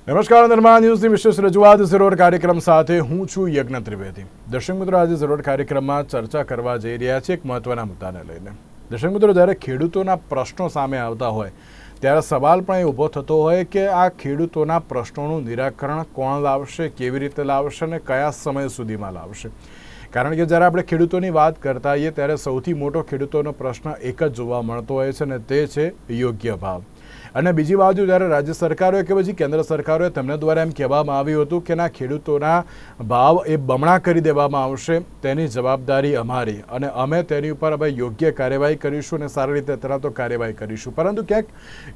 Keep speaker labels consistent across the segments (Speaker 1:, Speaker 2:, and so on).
Speaker 1: નમસ્કાર, નિર્માણ ન્યૂઝની વિશેષ રજૂઆત ઝરોડ કાર્યક્રમ સાથે હું છું યજ્ઞ ત્રિવેદી। દર્શક મિત્રો, આજે ઝરોડ કાર્યક્રમમાં ચર્ચા કરવા જઈ રહ્યા છે એક મહત્વના મુદ્દાને લઈને। દર્શક મિત્રો, જ્યારે ખેડૂતોના પ્રશ્નો સામે આવતા હોય ત્યારે સવાલ પણ એ ઊભો થતો હોય કે આ ખેડૂતોના પ્રશ્નોનું નિરાકરણ કોણ લાવશે, કેવી રીતે લાવશે અને કયા સમય સુધીમાં લાવશે। કારણ કે જ્યારે આપણે ખેડૂતોની વાત કરતા હોઈએ ત્યારે સૌથી મોટો ખેડૂતોનો પ્રશ્ન એક જ જોવા મળતો હોય છે અને તે છે યોગ્ય ભાવ। અને બીજી બાજુ જ્યારે રાજ્ય સરકારોએ કે પછી કેન્દ્ર સરકારોએ તેમના દ્વારા એમ કહેવામાં આવ્યું હતું કે ના, ખેડૂતોના ભાવ એ બમણા કરી દેવામાં આવશે, તેની જવાબદારી અમારી અને અમે તેની ઉપર હવે યોગ્ય કાર્યવાહી કરીશું અને સારી રીતે તરત કાર્યવાહી કરીશું। પરંતુ ક્યાંક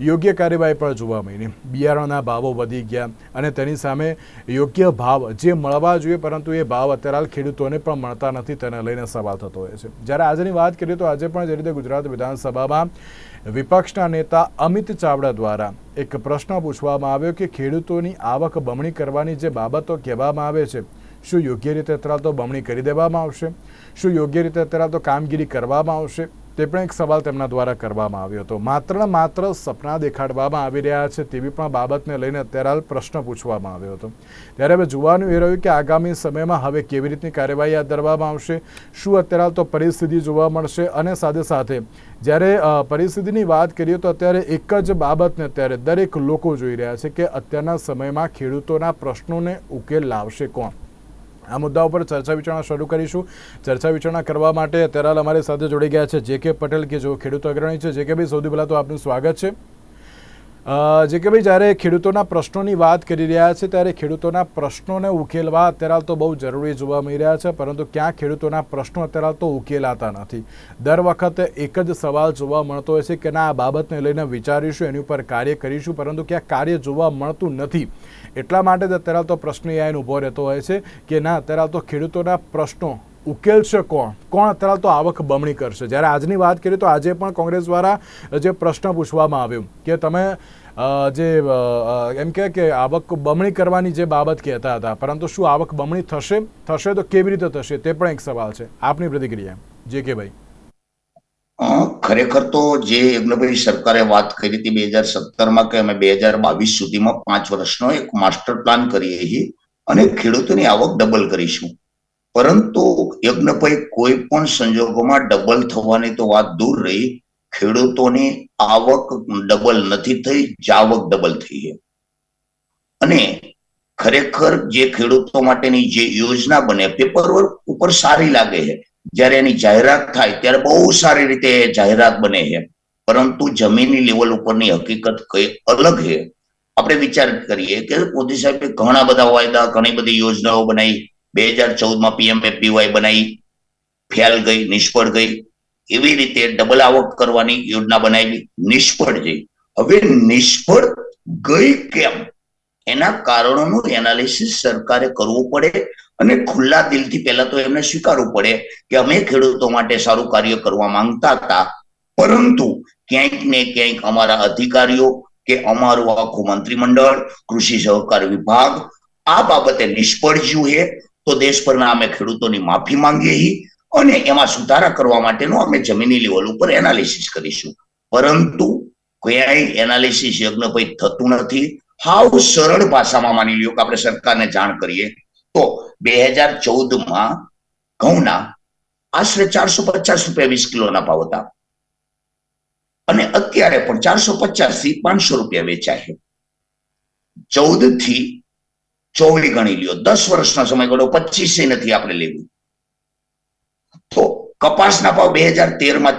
Speaker 1: યોગ્ય કાર્યવાહી પણ જોવા મળી। બિયારણના ભાવો વધી ગયા અને તેની સામે યોગ્ય ભાવ જે મળવા જોઈએ પરંતુ એ ભાવ અત્યારે હાલ ખેડૂતોને પણ મળતા નથી, તેને લઈને સવાલ થતો હોય છે। જ્યારે આજની વાત કરીએ તો આજે પણ જે રીતે ગુજરાત વિધાનસભામાં વિપક્ષના નેતા અમિત ચાવડા દ્વારા એક પ્રશ્ન પૂછવામાં આવ્યો કે ખેડૂતોની આવક બમણી કરવાની જે બાબતો કહેવામાં આવે છે, શું યોગ્ય રીતે અત્યારે તો બમણી કરી દેવામાં આવશે? શું યોગ્ય રીતે અત્યારે તો કામગીરી કરવામાં આવશે? તે પણ એક સવાલ તેમના દ્વારા કરવામાં આવ્યો હતો। માત્ર ને માત્ર સપના દેખાડવામાં આવી રહ્યા છે તેવી પણ બાબતને લઈને અત્યારે હાલ પ્રશ્ન પૂછવામાં આવ્યો હતો। ત્યારે હવે જોવાનું એ રહ્યું કે આગામી સમયમાં હવે કેવી રીતની કાર્યવાહી હાથ ધરવામાં આવશે, શું અત્યારે હાલ તો પરિસ્થિતિ જોવા મળશે અને સાથે સાથે જ્યારે પરિસ્થિતિની વાત કરીએ તો અત્યારે એક જ બાબતને અત્યારે દરેક લોકો જોઈ રહ્યા છે કે અત્યારના સમયમાં ખેડૂતોના પ્રશ્નોને ઉકેલ લાવશે કોણ। આ મુદ્દા ઉપર ચર્ચા વિચારણા શરૂ કરીશું। ચર્ચા વિચારણા કરવા માટે અત્યારે અમારી સાથે જોડી ગયા છે જે કે પટેલ, કે જેઓ ખેડૂત અગ્રણી છે। જે કે ભાઈ, સૌથી પહેલાં તો આપનું સ્વાગત છે। જે કે ભાઈ, જ્યારે ખેડૂતોના પ્રશ્નોની વાત કરી રહ્યા છે ત્યારે ખેડૂતોના પ્રશ્નોને ઉકેલવા અત્યારે તો બહુ જરૂરી જોવા મળી રહ્યા છે, પરંતુ ક્યાં ખેડૂતોના પ્રશ્નો અત્યારે તો ઉકેલાતા નથી। દર વખતે એક જ સવાલ જોવા મળતો હોય છે કે ના, આ બાબતને લઈને વિચારીશું, એની ઉપર કાર્ય કરીશું, પરંતુ ક્યાં કાર્ય જોવા મળતું નથી। એટલા માટે જ અત્યારે તો પ્રશ્ન એ આઈને ઊભો રહેતો હોય છે કે ના, અત્યારે તો ખેડૂતોના પ્રશ્નો ઉકેલશે કોણ? કોણ અત્યારે તો આવક બમણી કરશે? જ્યારે આજની વાત કરીએ તો આજે પણ કોંગ્રેસ દ્વારા જે પ્રશ્ન પૂછવામાં આવ્યો કે તમે એમ કે આવક બમણી કરવાની જે બાબત કહેતા હતા, પરંતુ શું આવક બમણી થશે? થશે તો કેવી રીતે થશે? તે પણ એક સવાલ છે। આપની પ્રતિક્રિયા, જે કે ભાઈ।
Speaker 2: ખરેખર તો જે યજ્ઞભાઈ સરકારે વાત કરી હતી 2017માં કે અમે 2022 સુધીમાં 5 વર્ષનો એક માસ્ટર પ્લાન કરીએ છીએ અને ખેડૂતોની આવક ડબલ કરીશું। પરંતુ યજ્ઞભાઈ, કોઈ પણ સંજોગોમાં ડબલ થવાની તો વાત દૂર રહી, ખેડૂતોની આવક ડબલ નથી થઈ, જાવક ડબલ થઈ છે। અને ખરેખર જે ખેડૂતો માટેની જે યોજના બને પેપર વર્ક ઉપર સારી લાગે છે, જ્યારે એની જાહેરાત થાય ત્યારે બહુ સારી રીતે જાહેરાત બને છે, પરંતુ જમીની લેવલ ઉપરની હકીકત કઈ અલગ છે। આપણે વિચાર કરીએ કે મોદી સાહેબે ઘણા બધા વાયદા, ઘણી બધી યોજનાઓ બનાવી। 2014માં PMFBY બનાવી, ફેલ ગઈ, નિષ્ફળ ગઈ। એવી રીતે ડબલ આવક કરવાની યોજના બનાવી, નિષ્ફળ ગઈ। હવે નિષ્ફળ ગઈ કેમ, એના કારણોનું એનાલિસિસ સરકારે કરવું પડે અને ખુલ્લા દિલથી પહેલા તો એમને સ્વીકારવું પડે કે અમે ખેડૂતો માટે સારું કાર્ય કરવા માંગતા હતા, પરંતુ ક્યાંક ને ક્યાંક અમારા અધિકારીઓ કે અમારું આખું મંત્રીમંડળ, કૃષિ સહકાર વિભાગ આ બાબતે નિષ્ફળ ગયું છે। તો દેશભરના અમે ખેડૂતોની માફી માંગીએ છીએ અને એમાં સુધારા કરવા માટેનું અમે જમીની લેવલ ઉપર એનાલિસિસ કરીશું। પરંતુ ક્યાંય એનાલિસિસ યજ્ઞભાઈ થતું નથી। હાવ સરળ ભાષામાં માની લ્યો કે આપણે સરકારને જાણ કરીએ તો 2014માં ઘઉંના આશરે 450 રૂપિયા 20 કિલોના ભાવ હતા અને અત્યારે પણ 450 થી 500 રૂપિયા વેચાય છે। 14 થી 24 ગણી લ્યો, 10 વર્ષનો સમયગાળો, 25 નથી આપણે લેવું। તો કપાસના ભાવ 2013માં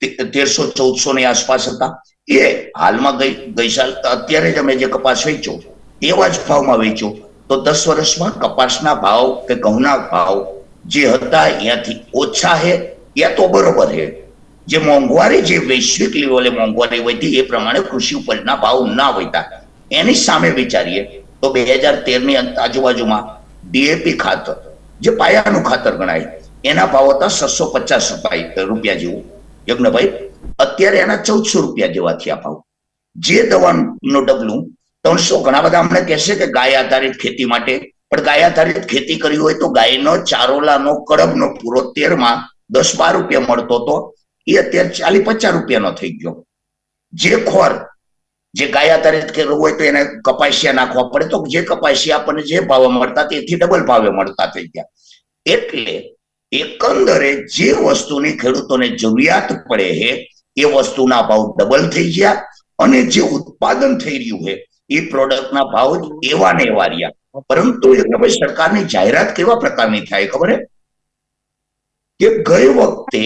Speaker 2: 1300-1400 ની આસપાસ હતા। એ હાલમાં ગઈ સાલ અત્યારે જ અમે જે કપાસ વેચ્યો એવા જ ભાવમાં વેચ્યો, તો 10 વર્ષમાં કપાસના ભાવ કે ઘઉંના ભાવ જે હતા ત્યાંથી ઓછા છે, યા તો બરોબર છે। જે મોંઘવારી, જે વૈશ્વિક લેવલે મોંઘવારી વધી એ પ્રમાણે કૃષિ ઉપજના ભાવ ના વધ્યા। એની સામે વિચારીએ તો 2013ની આજુબાજુમાં DAP ખાતર, જે પાયાનું ખાતર ગણાય, એના ભાવ હતા 650 રૂપિયા જેવું યજ્ઞભાઈ। અત્યારે એના 1400 રૂપિયા જેવા થયા ભાવ। જે દવાનું ડબલું 300, ઘણા બધા અમને કહેશે કે ગાય આધારિત ખેતી માટે, પણ ગાય આધારિત ખેતી કરી હોય તો ગાયનો ચારોલાનો કડબનો પૂરો 13માં 10-12 રૂપિયા મળતો હતો, એ અત્યારે 40-50 રૂપિયાનો થઈ ગયો। જે ખોર જે ગાય આધારિત ખેડૂત હોય તો એને કપાસિયા નાખવા પડે, તો જે કપાસિયા આપણને જે ભાવે મળતા તેથી ડબલ ભાવે મળતા થઈ ગયા. એટલે એકંદરે જે વસ્તુની ખેડૂતોને જરૂરિયાત પડે છે એ વસ્તુના ભાવ ડબલ થઈ ગયા, અને જે ઉત્પાદન થઈ રહ્યું છે એ પ્રોડક્ટના ભાવ એવા ને એવા રહ્યા. પરંતુ ભાઈ સરકારની જાહેરાત કેવા પ્રકારની થાય ખબર છે કે ગઈ વખતે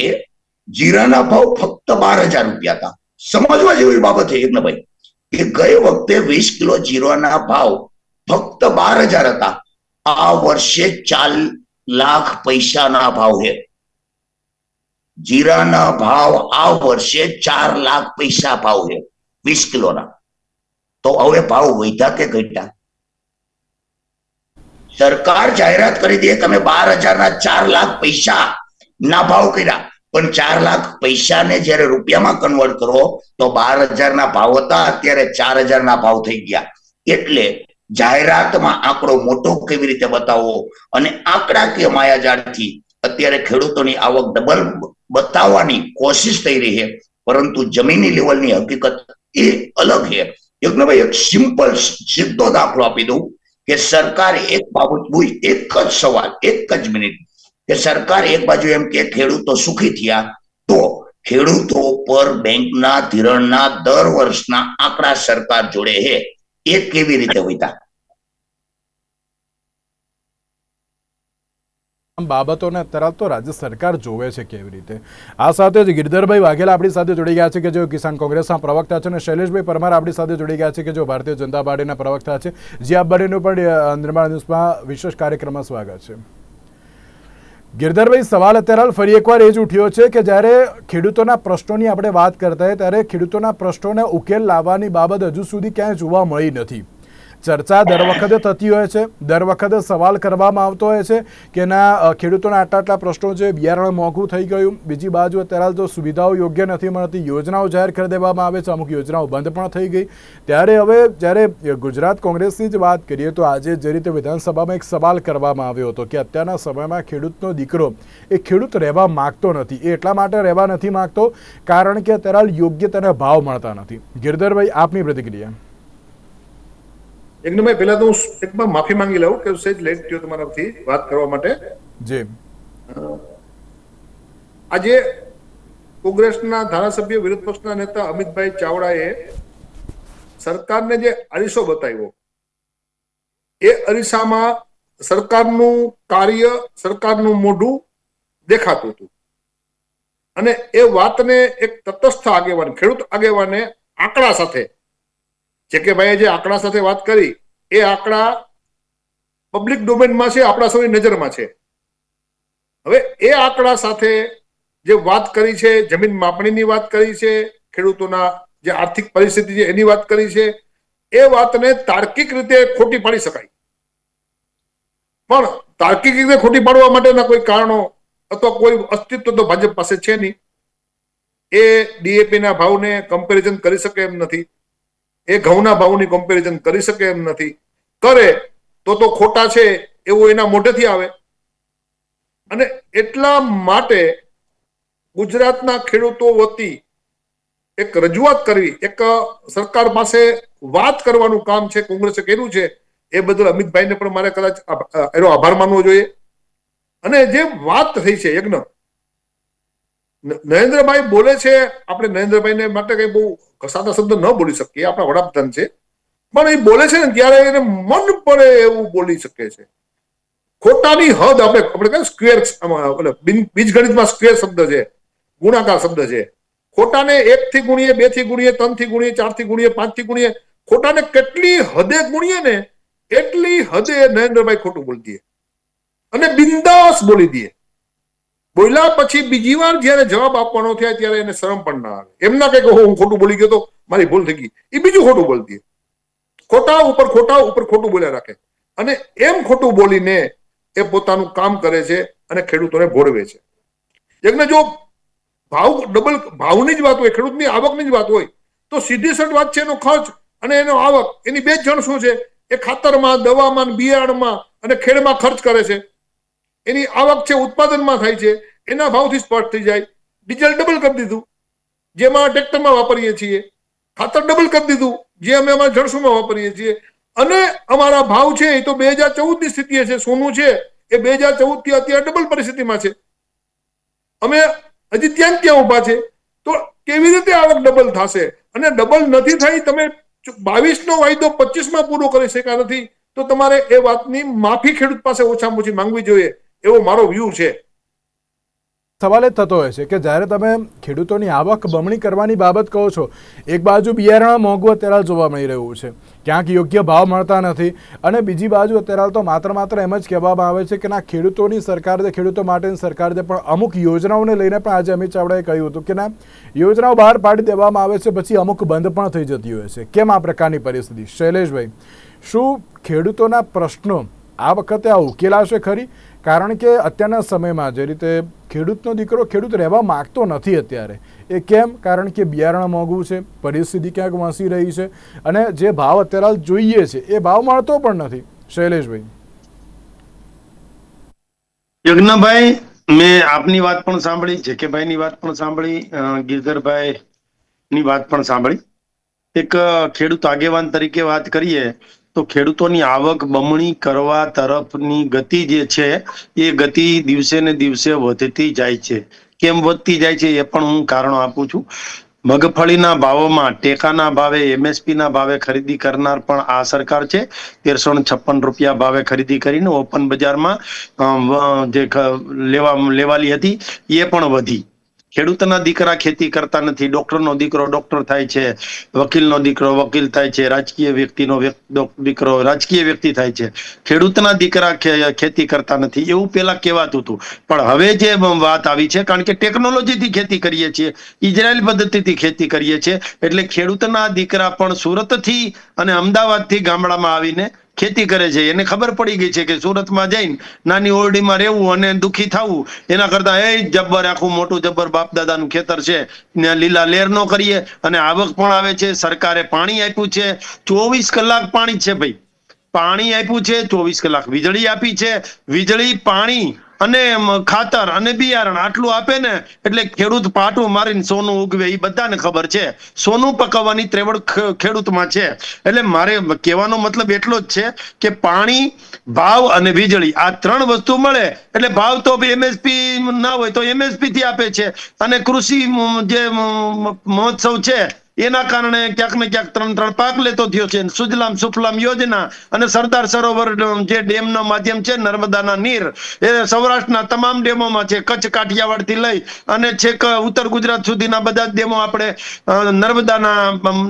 Speaker 2: જીરાના ભાવ ફક્ત 12,000 રૂપિયા હતા. સમજવા જેવી બાબત છે ભાઈ કે ગઈ વખતે 20 કિલો જીરાના ભાવ ફક્ત 12,000 હતા. આ વર્ષે 4 લાખ પૈસાના ભાવ છે. જીરાના ભાવ આ વર્ષે 4 લાખ પૈસા ભાવ છે 20 કિલોના. તો હવે ભાવ વધ્યા કે ઘટ્યા? સરકાર જાહેરાત કરી દે તમે 12,000 ના 4 લાખ પૈસા ના ભાવ કર્યા, પણ 4 લાખ પૈસાને જયારે રૂપિયામાં કન્વર્ટ કરો તો 12,000 ના ભાવ હતા, અત્યારે 4,000 ના ભાવ થઈ ગયા. એટલે જાહેરાતમાં આંકડો મોટો કેવી રીતે બતાવવો અને આંકડાકીય માયાજાળથી અત્યારે ખેડૂતોની આવક ડબલ બતાવવાની કોશિશ થઈ રહી છે, પરંતુ જમીની લેવલની હકીકત એ અલગ છે. યજ્ઞભાઈ, એક સિમ્પલ સીધો દાખલો આપી દઉં કે સરકાર એક બાબત, એક જ સવાલ, એક જ મિનિટ, કે સરકાર એક બાજુ એમ કે ખેડૂતો સુખી થયા, તો ખેડૂતો પર બેંકના ધિરાણના દર વર્ષના આંકડા સરકાર જોડે છે એ કેવી રીતે હોતા?
Speaker 1: બાબતોને અત્યારે તો રાજ્ય સરકાર જોવે છે કેવી રીતે. આ સાથે જ ગિરધરભાઈ વાઘેલા આપણી સાથે જોડી ગયા છે કે જેઓ કિસાન કોંગ્રેસના પ્રવક્તા છે, અને શૈલેષભાઈ પરમાર આપણી સાથે જોડી ગયા છે કે જેઓ ભારતીય જનતા પાર્ટીના પ્રવક્તા છે. જે આ બંનેનું પણ નિર્માણ ન્યૂઝમાં વિશેષ કાર્યક્રમમાં સ્વાગત છે. ગિરધરભાઈ, સવાલ અત્યારે ફરી એકવાર એ જ ઉઠ્યો છે કે જ્યારે ખેડૂતોના પ્રશ્નોની આપણે વાત કરતા હોય ત્યારે ખેડૂતોના પ્રશ્નોને ઉકેલ લાવવાની બાબત હજુ સુધી ક્યાંય જોવા મળી નથી. ચર્ચા દર વખતે થતી હોય છે, દર વખતે સવાલ કરવામાં આવતો હોય છે કે ના ખેડૂતોના આટલા પ્રશ્નો છે, બિયારણ મોંઘું થઈ ગયું, બીજી બાજુ અત્યારે તો સુવિધાઓ યોગ્ય નથી મળતી, યોજનાઓ જાહેર કરી દેવામાં આવે છે, અમુક યોજનાઓ બંધ પણ થઈ ગઈ. ત્યારે હવે જ્યારે ગુજરાત કોંગ્રેસની જ વાત કરીએ તો આજે જે રીતે વિધાનસભામાં એક સવાલ કરવામાં આવ્યો હતો કે અત્યારના સમયમાં ખેડૂતનો દીકરો એ ખેડૂત રહેવા માગતો નથી. એ એટલા માટે રહેવા નથી માગતો કારણ કે અત્યારે યોગ્ય તેને ભાવ મળતા નથી. ગિરધરભાઈ, આપની પ્રતિક્રિયા.
Speaker 3: યજ્ઞભાઈ, પહેલા તો હું એકમાં માફી માંગી લઉં કે સહેજ લેટ થયો તમારાથી વાત કરવા માટે.
Speaker 1: જી,
Speaker 3: આજે કોંગ્રેસના ધારાસભ્ય વિરોધ પક્ષના નેતા અમિતભાઈ ચાવડાએ સરકારને જે અરીસો બતાવ્યો એ અરીસામાં સરકારનું કાર્ય, સરકારનું મોઢું દેખાતું હતું, અને એ વાતને એક તટસ્થ આગેવાન, ખેડૂત આગેવાને આંકડા સાથે, જે કે ભાઈ જે આંકડા સાથે વાત કરી એ આંકડા પબ્લિક ડોમેનમાં છે, આપણા સૌની નજરમાં છે. હવે એ આંકડા સાથે જે વાત કરી છે, જમીન માપણીની વાત કરી છે, ખેડૂતોના જે આર્થિક પરિસ્થિતિ છે એની વાત કરી છે, એ વાતને તાર્કિક રીતે ખોટી પાડી શકાય, પણ તાર્કિક રીતે ખોટી પાડવા માટેના કોઈ કારણો અથવા કોઈ અસ્તિત્વ તો ભાજપ પાસે છે નહીં. એ ડીએપી ના ભાવને કમ્પેરિઝન કરી શકે એમ નથી, એ ઘઉંના ભાવની કમ્પેરિઝન કરી શકે એમ નથી. કરે તો ખોટા છે એવું એના મોઢેથી આવે. અને એટલા માટે ગુજરાતના ખેડૂતો વતી એક રજૂઆત કરવી, એક સરકાર પાસે વાત કરવાનું કામ છે કોંગ્રેસે કર્યું છે. એ બદલ અમિતભાઈને પણ મારે કદાચ એનો આભાર માનવો જોઈએ. અને જે વાત થઈ છે યજ્ઞ, નરેન્દ્રભાઈ બોલે છે, આપણે નરેન્દ્રભાઈને માટે કઈ બહુ સાદા શબ્દ ન બોલી શકીએ, આપણા વડાપ્રધાન છે, પણ એ બોલે છે ને ત્યારે એને મન પડે એવું બોલી શકે છે. ખોટાની હદ આપણે કઈ સ્ક્વેર, બીજગણિતમાં સ્ક્વેર શબ્દ છે, ગુણાકાર શબ્દ છે. ખોટાને 1 થી ગુણીએ, 2 થી ગુણીએ, 3 થી ગુણીએ, 4 થી ગુણીએ, 5 થી ગુણીએ, ખોટાને કેટલી હદે ગુણીએ ને એટલી હદે નરેન્દ્રભાઈ ખોટું બોલી દે અને બિંદાસ બોલી દે. બોલ્યા પછી બીજી વાર જયારે જવાબ આપવાનો થાય ત્યારે એને શરમ પણ ના આવે. એમ ના કે હું ખોટું બોલી ગયો તો મારી ભૂલ થઈ ગઈ, એ બીજું ખોટું બોલતી, ખોટા ઉપર ખોટું બોલ્યા રાખે, અને એમ ખોટું બોલીને એ પોતાનું કામ કરે છે અને ખેડૂતોને ભોળવે છે. યજ્ઞ, જો ભાવની જ વાત હોય, ખેડૂતની આવકની જ વાત હોય, તો સીધી સટ વાત છે એનો ખર્ચ અને એનો આવક, એની બે જ જણ શું છે, એ ખાતરમાં, દવામાં, બિયારણમાં અને ખેડમાં ખર્ચ કરે છે. એની આવક છે ઉત્પાદનમાં થાય છે, એના ભાવથી સ્પષ્ટ થઈ જાય. ડીઝલ ડબલ કરી દીધું જેમાં ટ્રેક્ટરમાં વાપરીએ છીએ, ખાતર ડબલ કરી દીધું જે અમે અમારા જળસુમાં વાપરીએ છીએ, અને અમારા ભાવ છે એ તો 2014 ની સ્થિતિ છે. સોનું છે એ 2014 થી અત્યારે ડબલ પરિસ્થિતિમાં છે. અમે હજી ત્યાં ઉભા છે. તો કેવી રીતે આવક ડબલ થશે? અને ડબલ નથી થઈ, તમે 22 નો વાયદો 25 પૂરો કરી શક્યા નથી, તો તમારે એ વાતની માફી ખેડૂત પાસે ઓછામાં ઓછી માંગવી જોઈએ, એવો મારો વ્યૂ છે.
Speaker 1: સવાલ એ થતો હોય છે કે જ્યારે તમે ખેડૂતોની આવક બમણી કરવાની બાબત કહો છો, એક બાજુ બિયારણ મોંઘું અત્યારે જોવા મળી રહ્યું છે, ક્યાંક યોગ્ય ભાવ મળતા નથી, અને બીજી બાજુ અત્યારે તો માત્ર એમ જ કહેવામાં આવે છે કે ના ખેડૂતોની સરકાર છે, ખેડૂતો માટેની સરકાર છે, પણ અમુક યોજનાઓને લઈને પણ આજે અમિત ચાવડાએ કહ્યું હતું કે ના યોજનાઓ બહાર પાડી દેવામાં આવે છે, પછી અમુક બંધ પણ થઈ જતી હોય છે. કેમ આ પ્રકારની પરિસ્થિતિ? શૈલેષભાઈ, શું ખેડૂતોના પ્રશ્નો આ વખતે આ ઉકેલાશે ખરી? કારણ કે અત્યારના સમયમાં જે રીતે ખેડૂતનો દીકરો ખેડૂત રહેવા માગતો નથી અત્યારે, એ કેમ? કારણ કે બિયારણ મોંઘું છે, પરિસ્થિતિ ક્યાંક વસી રહી છે, અને જે ભાવ અત્યારે જોઈએ છે એ ભાવ મળતો પણ નથી. શૈલેષભાઈ.
Speaker 4: યજ્ઞભાઈ, મેં આપની વાત પણ સાંભળી, જેકેભાઈની વાત પણ સાંભળી, ગિરધરભાઈ ની વાત પણ સાંભળી. એક ખેડૂત આગેવાન તરીકે વાત કરીએ તો ખેડૂતોની આવક બમણી કરવા તરફની ગતિ જે છે એ ગતિ દિવસે ને દિવસે વધતી જાય છે. કેમ વધતી જાય છે એ પણ હું કારણો આપું છું. મગફળીના ભાવોમાં ટેકાના ભાવે, MSP ના ભાવે ખરીદી કરનાર પણ આ સરકાર છે. 1356 રૂપિયા ભાવે ખરીદી કરીને ઓપન બજારમાં જે લેવાલી હતી એ પણ વધી. ખેડૂતના દીકરા ખેતી કરતા નથી, ડોક્ટરનો દીકરો ડોક્ટર થાય છે, વકીલનો દીકરો વકીલ થાય છે, રાજકીય વ્યક્તિનો દીકરો રાજકીય વ્યક્તિ થાય છે. ખેડૂતના દીકરા ખેતી કરતા નથી એવું પેલા કહેવાતું હતું, પણ હવે જે વાત આવી છે, કારણ કે ટેકનોલોજીથી ખેતી કરીએ છીએ, ઇઝરાયલ પદ્ધતિથી ખેતી કરીએ છીએ, એટલે ખેડૂતના દીકરા પણ સુરતથી અને અમદાવાદથી ગામડામાં આવીને ખેતી કરે છે. એને ખબર પડી ગઈ છે કે સુરતમાં જઈને નાની ઓરડીમાં રહેવું અને દુઃખી થવું એના કરતા જબ્બર આખું મોટું જબ્બર બાપ દાદાનું ખેતર છે, લીલા લેર નો કરીએ અને આવક પણ આવે છે. સરકારે પાણી આપ્યું છે, 24 કલાક પાણી છે ભાઈ, પાણી આપ્યું છે, 24 કલાક વીજળી આપી છે. વીજળી, પાણી અને ખાતર અને બિયારણ આટલું આપે ને એટલે ખેડૂત પાટું મારીને સોનું ઉગવે એ બધાને ખબર છે. સોનું પકવવાની ત્રેવડ ખેડૂતમાં છે. એટલે મારે કહેવાનો મતલબ એટલો જ છે કે પાણી, ભાવ અને વીજળી આ 3 વસ્તુ મળે એટલે ભાવ તો MSP ના હોય તો MSP થી આપે છે, અને કૃષિ જે મહોત્સવ છે એના કારણે ક્યાંક ને ક્યાંક 3 પાક લેતો થયો છે. સુજલામ સુફલામ યોજના અને સરદાર સરોવર જે ડેમના માધ્યમ છે, નર્મદાના નીર એ સૌરાષ્ટ્રના તમામ ડેમોમાં છે. કચ્છ કાઠિયાવાડ થી લઈ અને છેક ઉત્તર ગુજરાત સુધીના બધા જ ડેમો આપણે નર્મદાના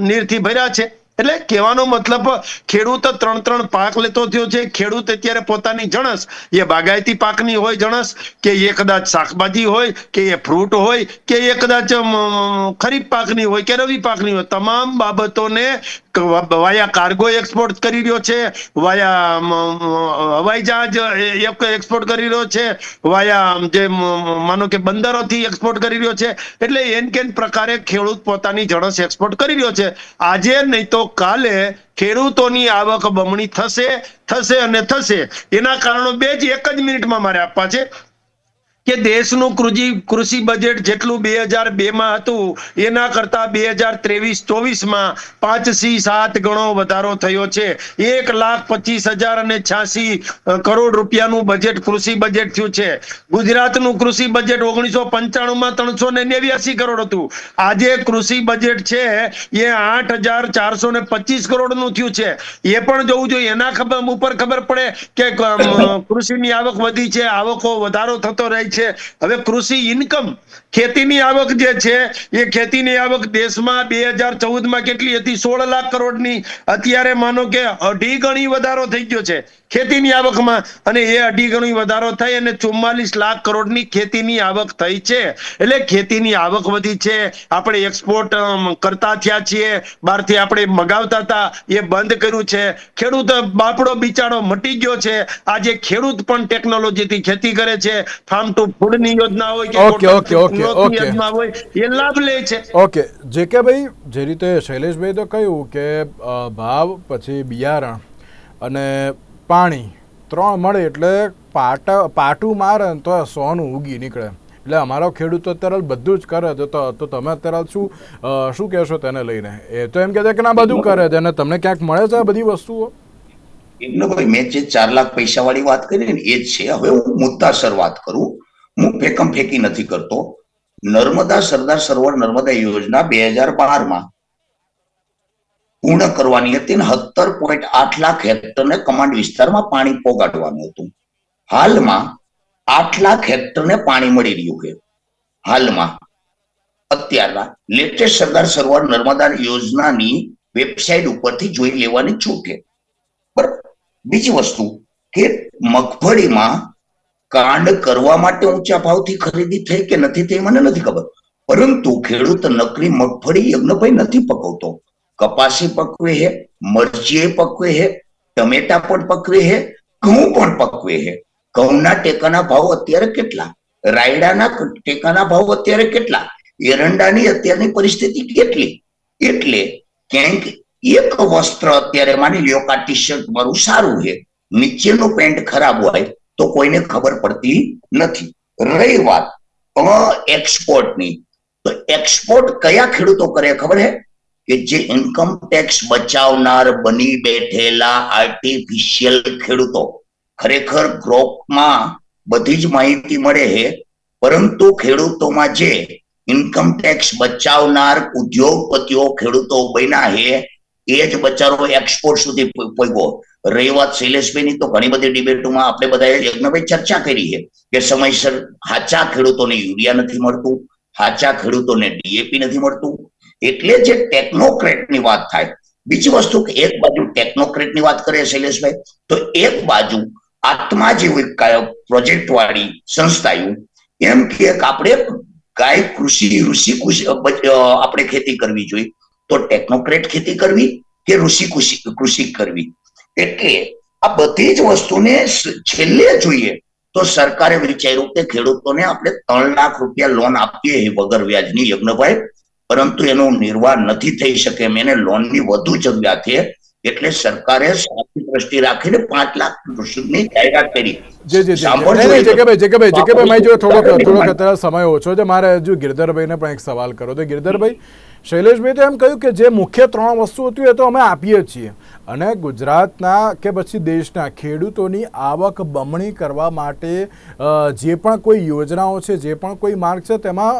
Speaker 4: નીરથી ભર્યા છે. એટલે કહેવાનો મતલબ ખેડૂત 3 પાક લેતો થયો છે. ખેડૂત અત્યારે પોતાની જણસ, એ બાગાયતી પાકની હોય જણસ, કે એ કદાચ શાકભાજી હોય, કે એ ફ્રૂટ હોય, કે એ કદાચ ખરીફ પાકની હોય કે રવિ પાકની હોય, તમામ બાબતોને વાયા કાર્ગો એક્સપોર્ટ કરી રહ્યો છે, વાયા હવાઈ જહાજ એક્સપોર્ટ કરી રહ્યો છે, વાયા જે માનો કે બંદરોથી એક્સપોર્ટ કરી રહ્યો છે. એટલે એન કેન પ્રકારે ખેડૂત પોતાની જણસ એક્સપોર્ટ કરી રહ્યો છે. આજે નહીં તો કાલે ખેડૂતોની આવક બમણી થશે અને થશે. એના કારણો એક જ મિનિટમાં મારે આપવા છે કે દેશનું કૃષિ બજેટ જેટલું 2002 માં હતું એના કરતા 2023-24 5થી 7 ગણો વધારો થયો છે. 1,25,086 કરોડ રૂપિયાનું બજેટ કૃષિ બજેટ થયું છે. ગુજરાતનું કૃષિ બજેટ 1995 389 કરોડ હતું. આજે કૃષિ બજેટ છે એ 8,425 કરોડનું થયું છે. એ પણ જોવું જોઈએ. એના ઉપર ખબર પડે કે કૃષિની આવક વધી છે, આવકો વધારો થતો રહે છે. હવે કૃષિ ઇન્કમ, ખેતીની આવક જે છે એ ખેતીની આવક દેશમાં 2014માં કેટલી હતી? 16 લાખ કરોડની. અત્યારે માનો કે 2.5 ગણી વધારો થઈ ગયો છે ખેતીની આવકમાં, અને એ 2.5 ગણી વધારો થઈ અને 44 લાખ કરોડની ખેતીની આવક થઈ છે. એટલે ખેતીની આવક વધી છે. આપણે એક્સપોર્ટ કરતા થયા છીએ, બહારથી આપણે મગાવતા હતા એ બંધ કર્યું છે. ખેડૂત બાપડો બિચારો મટી ગયો છે. આજે ખેડૂત પણ ટેકનોલોજીથી ખેતી કરે છે. ફાર્મ ટુ ફૂડની યોજના હોય કે યોજના હોય એ લાભ લે છે.
Speaker 1: ઓકે, જે કે ભાઈ જે રીતે શૈલેષભાઈ તો કહ્યું કે ભાવ, પછી બિયારણ અને પાણી 3 મળે એટલે પાટું મારે તો સોનું ઉગી નીકળે. એટલે અમારો ખેડૂત તો અત્યારે બધું જ કરે છે, તો તમે અત્યારે શું કહેશો તેને લઈને? એ તો એમ કહે છે કે ના બધું કરે છે અને તમને ક્યાંક મળે છે આ બધી વસ્તુઓ?
Speaker 2: ભાઈ, મેં જે 4 લાખ પૈસા વાળી વાત કરી ને એ જ છે. હવે હું મુદ્દાસર વાત કરું, હું ફેકમ ફેંકી નથી કરતો. નર્મદા સરદાર સરોવર નર્મદા યોજના 2012માં પૂર્ણ કરવાની હતી અને 17.8 લાખ હેક્ટરને કમાન્ડ વિસ્તારમાં પાણી પોગાડવાનું હતું. હાલમાં 8 લાખ હેક્ટરને પાણી મળી રહ્યું છે. હાલમાં અત્યારના લેટેસ્ટ સરદાર સરોવર નર્મદા યોજનાની વેબસાઇટ ઉપરથી જોઈ લેવાની છૂટ છે. બરાબર. બીજી વસ્તુ કે મગફળીમાં કાંડ કરવા માટે ઊંચા ભાવથી ખરીદી થઈ કે નથી થઈ મને નથી ખબર, પરંતુ ખેડૂત નકરી મગફળી યજ્ઞભાઈ નથી પકવતો. કપાસી પકવે છે, મરચી પકવે છે, ટમેટા પણ પકવે છે, ઘઉં પણ પકવે છે. ઘઉંના ટેકાના ભાવ અત્યારે કેટલા, રાયડાના ટેકાના ભાવ અત્યારે કેટલા, એરંડાની અત્યારની પરિસ્થિતિ કેટલી. એટલે ક્યાંક એક વસ્ત્ર અત્યારે માની લ્યો કે આ ટી શર્ટ મારું સારું છે, નીચેનું પેન્ટ ખરાબ હોય તો કોઈને ખબર પડતી નથી. રહી વાત એક્સપોર્ટની, તો એક્સપોર્ટ કયા ખેડૂતો કરે ખબર છે? કે જે ઇન્કમ ટેક્સ બચાવનાર બની બેઠેલા આર્ટિફિશિયલ ખેડૂતો. ખરેખર ગ્રોપમાં બધી જ માહિતી મળે છે, પરંતુ ખેડૂતોમાં જે ઇન્કમ ટેક્સ બચાવનાર ઉદ્યોગપતિઓ ખેડૂતો બન્યા છે એ જ બચારો એક્સપોર્ટ સુધી પહોંચ્યો. રહી વાત શૈલેષભાઈની, તો ઘણી બધી ડિબેટોમાં આપણે બધાએ યજ્ઞભાઈ ચર્ચા કરી છે કે સમયસર હાચા ખેડૂતોને યુરિયા નથી મળતું, હાચા ખેડૂતોને ડીએપી નથી મળતું. એટલે જે ટેકનોક્રેટની વાત થાય, બીજી વસ્તુ કે એક બાજુ ટેકનોક્રેટની વાત કરે શૈલેષભાઈ, તો એક બાજુ આત્મા જેવી પ્રોજેક્ટ વાળી સંસ્થાઓ એમ કે આપણે ગાય કૃષિ ઋષિ આપણે ખેતી કરવી જોઈએ. તો ટેકનોક્રેટ ખેતી કરવી કે ઋષિ કૃષિ કરવી? એટલે આ બધી જ વસ્તુને છેલ્લે જોઈએ તો સરકારે વિચાર્યું કે ખેડૂતોને આપણે 3 લાખ રૂપિયા લોન આપીએ વગર વ્યાજની યજ્ઞભાઈ, પરંતુ એનું નિર્વાહ નથી થઈ શકે એમ, એને લોનની વધુ જરૂરિયાત છે. એટલે સરકારે સાચી દ્રષ્ટિ રાખીને 5 લાખ સુધીની જાહેરાત કરી.
Speaker 1: થોડોક અત્યારે સમય ઓછો છે, મારે હજુ ગિરધરભાઈને પણ એક સવાલ કરો. તો ગિરધરભાઈ, શૈલેષભાઈ તો એમ કહ્યું કે જે મુખ્ય 3 વસ્તુ હતી એ તો અમે આપીએ છીએ, અને ગુજરાતના કે પછી દેશના ખેડૂતોની આવક બમણી કરવા માટે જે પણ કોઈ યોજનાઓ છે, જે પણ કોઈ માર્ગ છે, તેમાં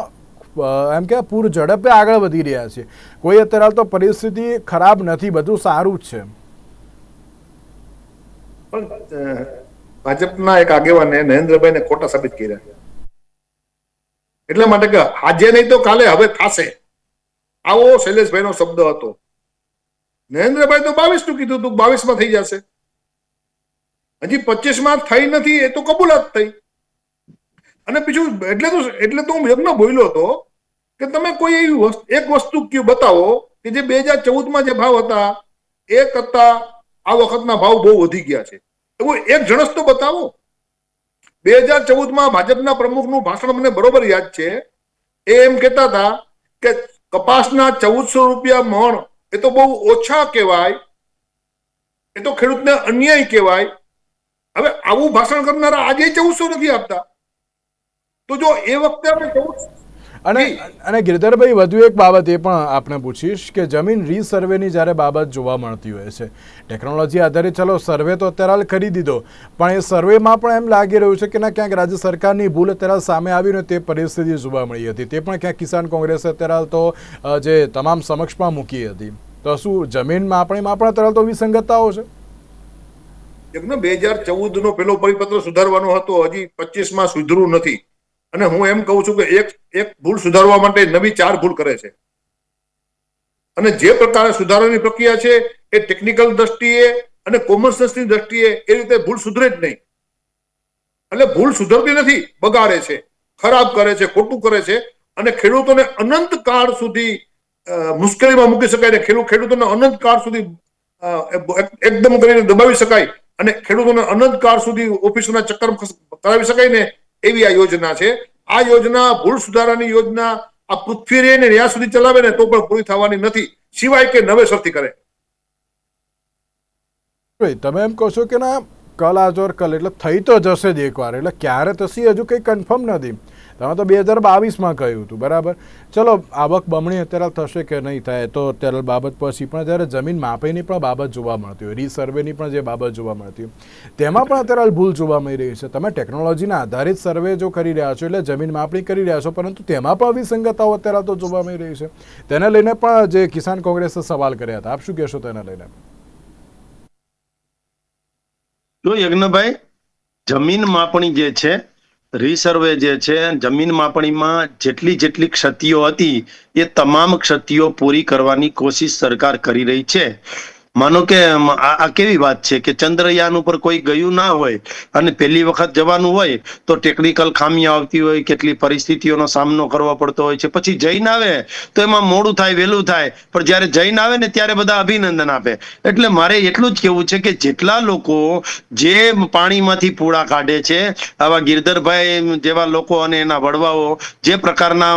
Speaker 1: એમ કે પૂર ઝડપે આગળ વધી રહ્યા છે. કોઈ અત્યારે તો પરિસ્થિતિ ખરાબ નથી, બધું સારું જ છે.
Speaker 3: પણ ભાજપના એક આગેવાને નરેન્દ્રભાઈને ખોટા સાબિત કર્યા, એટલા માટે કે આજે નહીં તો કાલે હવે થશે, આવો શૈલેષભાઈનો શબ્દ હતો. નરેન્દ્રભાઈ તો 22 નું કીધું હતું, 22માં થઈ જશે. હજી 25માં થઈ નથી, એ તો કબૂલાત થઈ. અને બીજું એટલે તો હું યજ્ઞ બોલ્યો હતો કે તમે કોઈ એવી એક વસ્તુ કયું બતાવો કે જે 2014માં જે ભાવ હતા એ કરતા આ વખતના ભાવ બહુ વધી ગયા છે. એવું એક જણસ તો બતાવો. 2014માં ભાજપના પ્રમુખનું ભાષણ મને બરોબર યાદ છે. એ એમ કહેતા હતા કે કપાસના 1400 રૂપિયા મણ એ તો બહુ ઓછા કહેવાય, એ તો ખેડૂતને અન્યાય કહેવાય. હવે આવું ભાષણ કરનારા આજે 1400 નથી આપતા, તો જો એ વખતે આપણે
Speaker 1: અને ગિરધરભાઈ વધુ એક બાબત એ પણ આપણે પૂછીશ કે જમીન રીસર્વેની જ્યારે બાબત જોવા મળતી હોય છે, ટેકનોલોજી આધારિત ચલો સર્વે તો અત્યારે હાલ કરી દીધો, પણ એ સર્વેમાં પણ એમ લાગી રહ્યું છે કે ના ક્યાંક રાજ્ય સરકારની ભૂલ અત્યારે સામે આવીને તે પરિસ્થિતિ જોવા મળી હતી. તે પણ ક્યાંક કિસાન કોંગ્રેસે અત્યારે હાલ તો જે તમામ સમક્ષમાં મૂકી હતી. તો શું જમીન માપણીમાં પણ અત્યારે તો વિસંગતતાઓ છે?
Speaker 3: 2014 નો પેલો પરિપત્ર સુધારવાનો હતો, હજી 25માં સુધર્યું નથી. અને હું એમ કહું છું કે એક ભૂલ સુધારવા માટે નવી 4 ભૂલ કરે છે. અને જે પ્રકારે સુધારાની પ્રક્રિયા છે એ ટેકનિકલ દ્રષ્ટિએ અને કોમન સેન્સની દ્રષ્ટિએ એ રીતે ભૂલ સુધરે જ નહીં. એટલે ભૂલ સુધરતી નથી, બગાડે છે, ખરાબ કરે છે, ખોટું કરે છે, અને ખેડૂતોને અનંત કાળ સુધી મુશ્કેલીમાં મૂકી શકાય ને ખેડૂતોને અનંત કાળ સુધી એકદમ કરીને દબાવી શકાય અને ખેડૂતોને અનંત કાળ સુધી ઓફિસોના ચક્કર કરાવી શકાય ને એવી આ યોજના છે. આ યોજના ભૂલ સુધારાની યોજના આ પૃથ્વી રહીને ત્યાં સુધી ચલાવે ને તો પણ પૂરી થવાની નથી, સિવાય કે નવેસરથી કરે.
Speaker 1: તમે એમ કહો છો કે ના કલ આજ ઓર કલ એટલે થઈ તો જશે જ એકવાર, એટલે ક્યારે થશે હજુ કંઈ કન્ફર્મ નથી. તમે તો 2022માં કહ્યું હતું, બરાબર. ચલો, આવક બમણી અત્યારે થશે કે નહીં થાય તો અત્યારે બાબત પછી, પણ જ્યારે જમીન માપણીની પણ બાબત જોવા મળતી હોય, રીસર્વેની પણ જે બાબત જોવા મળતી હોય, તેમાં પણ અત્યારે ભૂલ જોવા મળી રહી છે. તમે ટેકનોલોજીના આધારિત સર્વે જો કરી રહ્યા છો, એટલે જમીન માપણી કરી રહ્યા છો, પરંતુ તેમાં પણ વિસંગતતાઓ અત્યારે તો જોવા મળી રહી છે. તેને લઈને પણ જે કિસાન કોંગ્રેસે સવાલ કર્યા હતા, આપ શું કહેશો તેને લઈને?
Speaker 4: જો યજ્ઞભાઈ, જમીન માપણી જે છે, રીસર્વે જે છે, જમીન માપણીમાં જેટલી ક્ષતિઓ હતી એ તમામ ક્ષતિઓ પૂરી કરવાની કોશિશ સરકાર કરી રહી છે. માનો કે આ કેવી વાત છે કે ચંદ્રયાન ઉપર કોઈ ગયું ના હોય અને પહેલી વખત જવાનું હોય તો ટેકનિકલ ખામીઓ આવતી હોય, કેટલી પરિસ્થિતિઓનો સામનો કરવો પડતો હોય છે. પછી જઈને આવે તો એમાં મોડું થાય, વહેલું થાય, પણ જ્યારે જઈને આવે ને ત્યારે બધા અભિનંદન આપે. એટલે મારે એટલું જ કહેવું છે કે જેટલા લોકો જે પાણીમાંથી પૂળા કાઢે છે, આવા ગિરધરભાઈ જેવા લોકો અને એના વડવાઓ જે પ્રકારના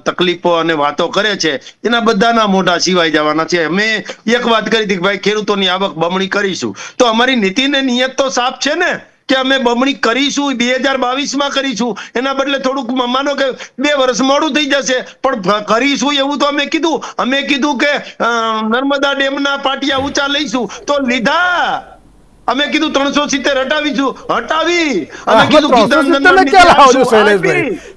Speaker 4: તકલીફો અને વાતો કરે છે, એના બધાના મોઢા સિવાય જવાના છે. અમે એક વાત કરી હતી કે ભાઈ ખેડૂતોની આવક બમણી કરીશું, તો અમારી નીતિ ને નિયત તો સાફ છે ને કે અમે બમણી કરીશું, 2022માં કરીશું. એના બદલે થોડુંક માનો કે 2 વર્ષ મોડું થઈ જશે, પણ કરીશું એવું તો અમે કીધું. અમે કીધું કે નર્મદા ડેમના પાટિયા ઊંચા લઈશું, તો લીધા. અમે કીધું 370 હટાવીશું, હટાવી. અમે કીધું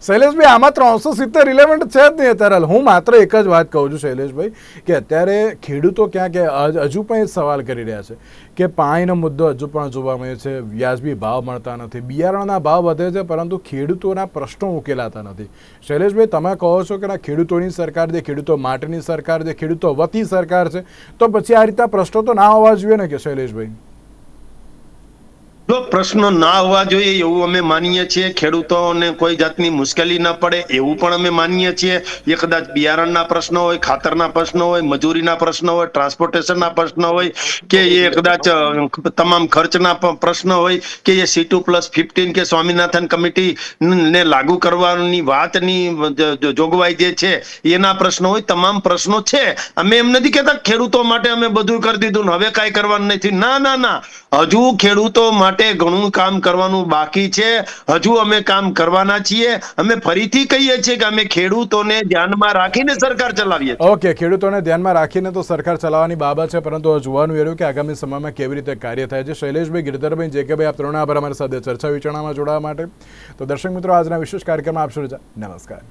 Speaker 1: શૈલેષભાઈ, આમાં 370 રિલેવન્ટ છે જ નહીં અત્યારે. હું માત્ર એક જ વાત કહું છું શૈલેષભાઈ, કે અત્યારે ખેડૂતો ક્યાં કે હજુ પણ એ સવાલ કરી રહ્યા છે કે પાણીનો મુદ્દો હજુ પણ જોવા મળે છે, વ્યાજબી ભાવ મળતા નથી, બિયારણના ભાવ વધે છે, પરંતુ ખેડૂતોના પ્રશ્નો ઉકેલાતા નથી. શૈલેષભાઈ, તમે કહો છો કે ખેડૂતોની સરકાર છે, ખેડૂતો માટેની સરકાર છે, ખેડૂતો વતી સરકાર છે, તો પછી આ રીતના પ્રશ્નો તો ના હોવા જોઈએ ને કે શૈલેષભાઈ?
Speaker 4: જો પ્રશ્નો ના હોવા જોઈએ એવું અમે માનીએ છીએ, ખેડૂતોને કોઈ જાતની મુશ્કેલી ન પડે એવું પણ અમે માનીએ છીએ. એ કદાચ બિયારણના પ્રશ્નો હોય, ખાતરના પ્રશ્નો હોય, મજૂરીના પ્રશ્નો હોય, ટ્રાન્સપોર્ટેશનના પ્રશ્નો હોય, કે એ કદાચ તમામ ખર્ચના પ્રશ્નો હોય, કે એ C2+15 કે સ્વામિનાથન કમિટી ને લાગુ કરવાની વાતની જોગવાઈ જે છે એના પ્રશ્નો હોય, તમામ પ્રશ્નો છે. અમે એમ નથી કહેતા ખેડૂતો માટે અમે બધું કરી દીધું ને હવે કાંઈ કરવાનું નથી. ના, હજુ ખેડૂતો માટે ઘણું કામ કરવાનું બાકી છે. હજુ અમે કામ કરવાના છીએ. અમે ફરીથી કહીએ છીએ કે અમે ખેડૂતોને ધ્યાનમાં રાખીને સરકાર ચલાવીએ છીએ.
Speaker 1: ઓકે, ખેડૂતોને ધ્યાનમાં રાખીને તો સરકાર ચલાવવાની બાબત છે, પરંતુ જોવાનું એ રહ્યું કે આગામી સમયમાં કેવી રીતે કાર્ય થાય છે. શૈલેષભાઈ, ગિરધરભાઈ, જેકેભાઈ, આપ ત્રણે આભાર અમારી સાથે ચર્ચા વિચારણામાં જોડાવા માટે. તો દર્શક મિત્રો, આજના વિશેષ કાર્યક્રમમાં આપશો રજા. નમસ્કાર.